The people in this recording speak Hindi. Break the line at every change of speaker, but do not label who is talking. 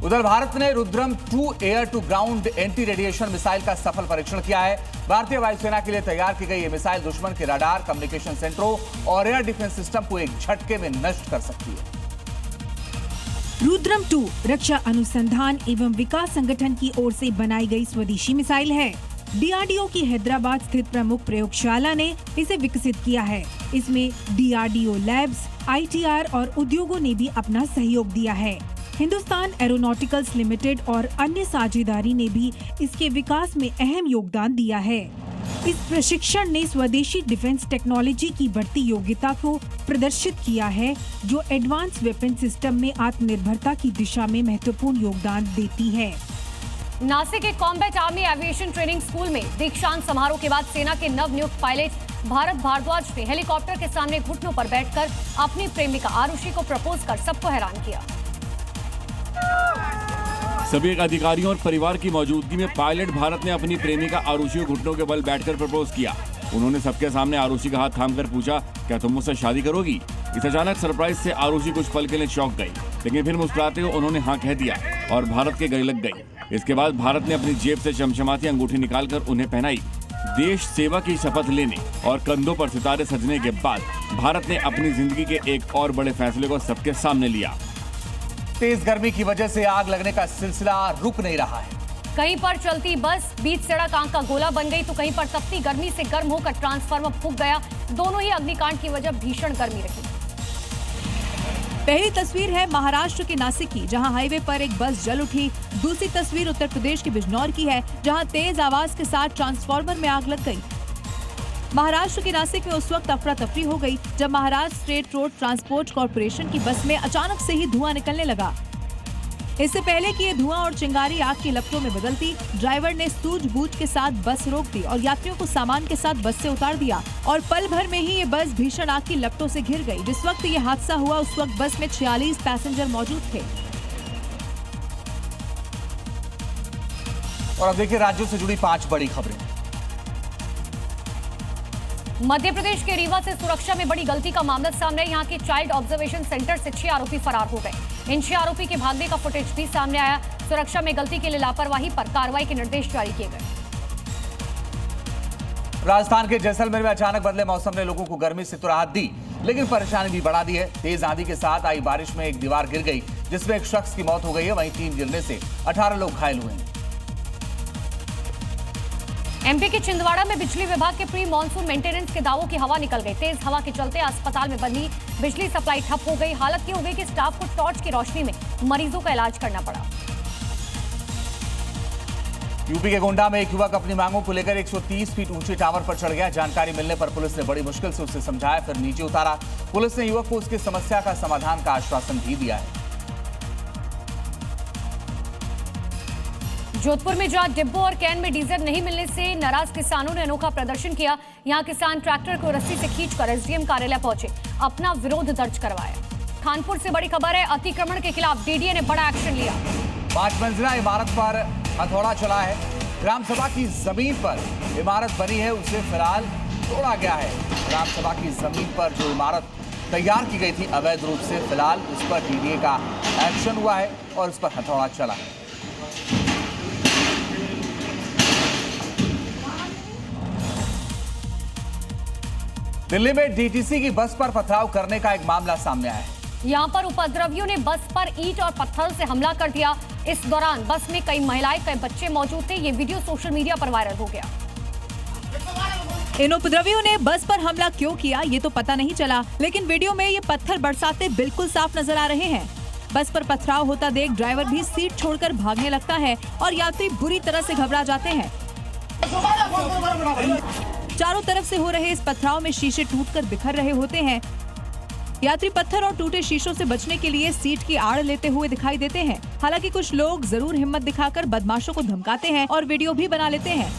उधर भारत ने Rudram 2 air to ground anti radiation missile का सफल परीक्षण किया है। भारतीय वायुसेना के लिए तैयार की गई ये मिसाइल दुश्मन के रडार, कम्युनिकेशन सेंटरों और एयर डिफेंस सिस्टम को एक झटके में नष्ट कर सकती है।
रुद्रम 2 रक्षा अनुसंधान एवं विकास संगठन की ओर से बनाई गई स्वदेशी मिसाइल है। डीआरडीओ की हैदराबाद स्थित प्रमुख प्रयोगशाला ने इसे विकसित किया है। इसमें डीआरडीओ लैब्स, आईटीआर और उद्योगों ने भी अपना सहयोग दिया है। हिंदुस्तान एरोनॉटिकल्स लिमिटेड और अन्य साझेदारी ने भी इसके विकास में अहम योगदान दिया है। इस प्रशिक्षण ने स्वदेशी डिफेंस टेक्नोलॉजी की बढ़ती योग्यता को प्रदर्शित किया है, जो एडवांस वेपन सिस्टम में आत्मनिर्भरता की दिशा में महत्वपूर्ण योगदान देती है।
नासिक के combat army aviation training school में दीक्षांत समारोह के बाद सेना के नवनियुक्त पायलट भारत भारद्वाज ने हेलीकॉप्टर के सामने घुटनों पर बैठकर अपनी प्रेमिका आरुषि को प्रपोज कर सबको हैरान किया।
सभी अधिकारियों और परिवार की मौजूदगी में पायलट भारत ने अपनी प्रेमिका आरुषि को घुटनों के बल बैठकर प्रपोज किया। उन्होंने सबके सामने आरुषि का हाथ थामकर पूछा, क्या तुम मुझसे शादी करोगी? इस अचानक सरप्राइज से आरुषि कुछ पल के लिए चौंक गई, लेकिन फिर मुस्कुराते हुए उन्होंने हाँ कह दिया और भारत के गले लग गई। इसके बाद भारत ने अपनी जेब से चमचमाती अंगूठी निकालकर उन्हें पहनाई। देश सेवा की शपथ लेने और कंधों पर सितारे सजने के बाद भारत ने अपनी जिंदगी के एक और बड़े फैसले को सबके सामने लिया।
तेज गर्मी की वजह से आग लगने का सिलसिला रुक नहीं रहा है।
कहीं पर चलती बस बीच सड़क आग का गोला बन गई तो कहीं पर तपती गर्मी से गर्म होकर ट्रांसफार्मर फूंक गया। दोनों ही अग्निकांड की वजह भीषण गर्मी रही।
पहली तस्वीर है महाराष्ट्र के नासिक की, जहां हाईवे पर एक बस जल उठी। दूसरी तस्वीर उत्तर प्रदेश के बिजनौर की है, जहां तेज आवाज के साथ ट्रांसफार्मर में आग लग गई। महाराष्ट्र के नासिक में उस वक्त अफरा तफरी हो गई जब Maharashtra state road transport corporation की बस में अचानक से ही धुआं निकलने लगा। इससे पहले कि ये धुआं और चिंगारी आग की लपटों में बदलती, ड्राइवर ने सूझबूझ के साथ बस रोक दी और यात्रियों को सामान के साथ बस से उतार दिया और पल भर में ही ये बस भीषण आग की लपटों से घिर गई। जिस वक्त ये हादसा हुआ उस वक्त बस में 46 पैसेंजर मौजूद थे।
और अब देखिए राज्यों से जुड़ी 5 बड़ी खबरें।
मध्य प्रदेश के रीवा से सुरक्षा में बड़ी गलती का मामला सामने। यहाँ के चाइल्ड ऑब्जर्वेशन सेंटर से 6 आरोपी फरार हो गए। इन 6 आरोपी के भागने का फुटेज भी सामने आया। सुरक्षा में गलती के लिए लापरवाही पर कार्रवाई के निर्देश जारी किए गए।
राजस्थान के जैसलमेर में अचानक बदले मौसम ने लोगों को गर्मी से तो राहत दी, लेकिन परेशानी भी बढ़ा दी है। तेज आंधी के साथ आई बारिश में एक दीवार गिर गई, जिसमें एक शख्स की मौत हो गई है। वहीं 3 गिरने से 18 लोग घायल हुए हैं।
एमपी के छिंदवाड़ा में बिजली विभाग के प्री मानसून मेंटेनेंस के दावों की हवा निकल गई। तेज हवा के चलते अस्पताल में बनी बिजली सप्लाई ठप हो गई। हालत ये हो गई कि स्टाफ को टॉर्च की रोशनी में मरीजों का इलाज करना पड़ा।
यूपी के गोंडा में एक युवक अपनी मांगों को लेकर 130 फीट ऊंचे टावर पर चढ़ गया। जानकारी मिलने पर पुलिस ने बड़ी मुश्किल से उसे समझाया, फिर नीचे उतारा। पुलिस ने युवक को उसकी समस्या का समाधान का आश्वासन भी दिया है।
जोधपुर में जहां डिब्बों और कैन में डीजल नहीं मिलने से नाराज किसानों ने अनोखा प्रदर्शन किया। यहां किसान ट्रैक्टर को रस्सी से खींचकर एसडीएम कार्यालय पहुंचे, अपना विरोध दर्ज करवाया। कानपुर से बड़ी खबर है, अतिक्रमण के खिलाफ डीडीए ने बड़ा एक्शन लिया।
5 मंजिला इमारत पर हथौड़ा चला है। ग्राम सभा की जमीन पर इमारत बनी है, उसे फिलहाल तोड़ा गया है। ग्राम सभा की जमीन पर जो इमारत तैयार की गई थी अवैध रूप से, फिलहाल उस पर डीडीए का एक्शन हुआ है और उस पर हथौड़ा चला है। दिल्ली में डीटीसी की बस पर पथराव करने का एक मामला सामने आया है।
यहाँ पर उपद्रवियों ने बस पर ईंट और पत्थर से हमला कर दिया। इस दौरान बस में कई महिलाएं, कई बच्चे मौजूद थे। ये वीडियो सोशल मीडिया पर वायरल हो गया।
इन उपद्रवियों ने बस पर हमला क्यों किया ये तो पता नहीं चला, लेकिन वीडियो में ये पत्थर बरसाते बिल्कुल साफ नजर आ रहे हैं। बस पर पथराव होता देख ड्राइवर भी सीट छोड़कर भागने लगता है और यात्री बुरी तरह से घबरा जाते हैं। चारों तरफ से हो रहे इस पथराव में शीशे टूटकर बिखर रहे होते हैं। यात्री पत्थर और टूटे शीशों से बचने के लिए सीट की आड़ लेते हुए दिखाई देते हैं। हालांकि कुछ लोग जरूर हिम्मत दिखाकर बदमाशों को धमकाते हैं और वीडियो भी बना लेते हैं।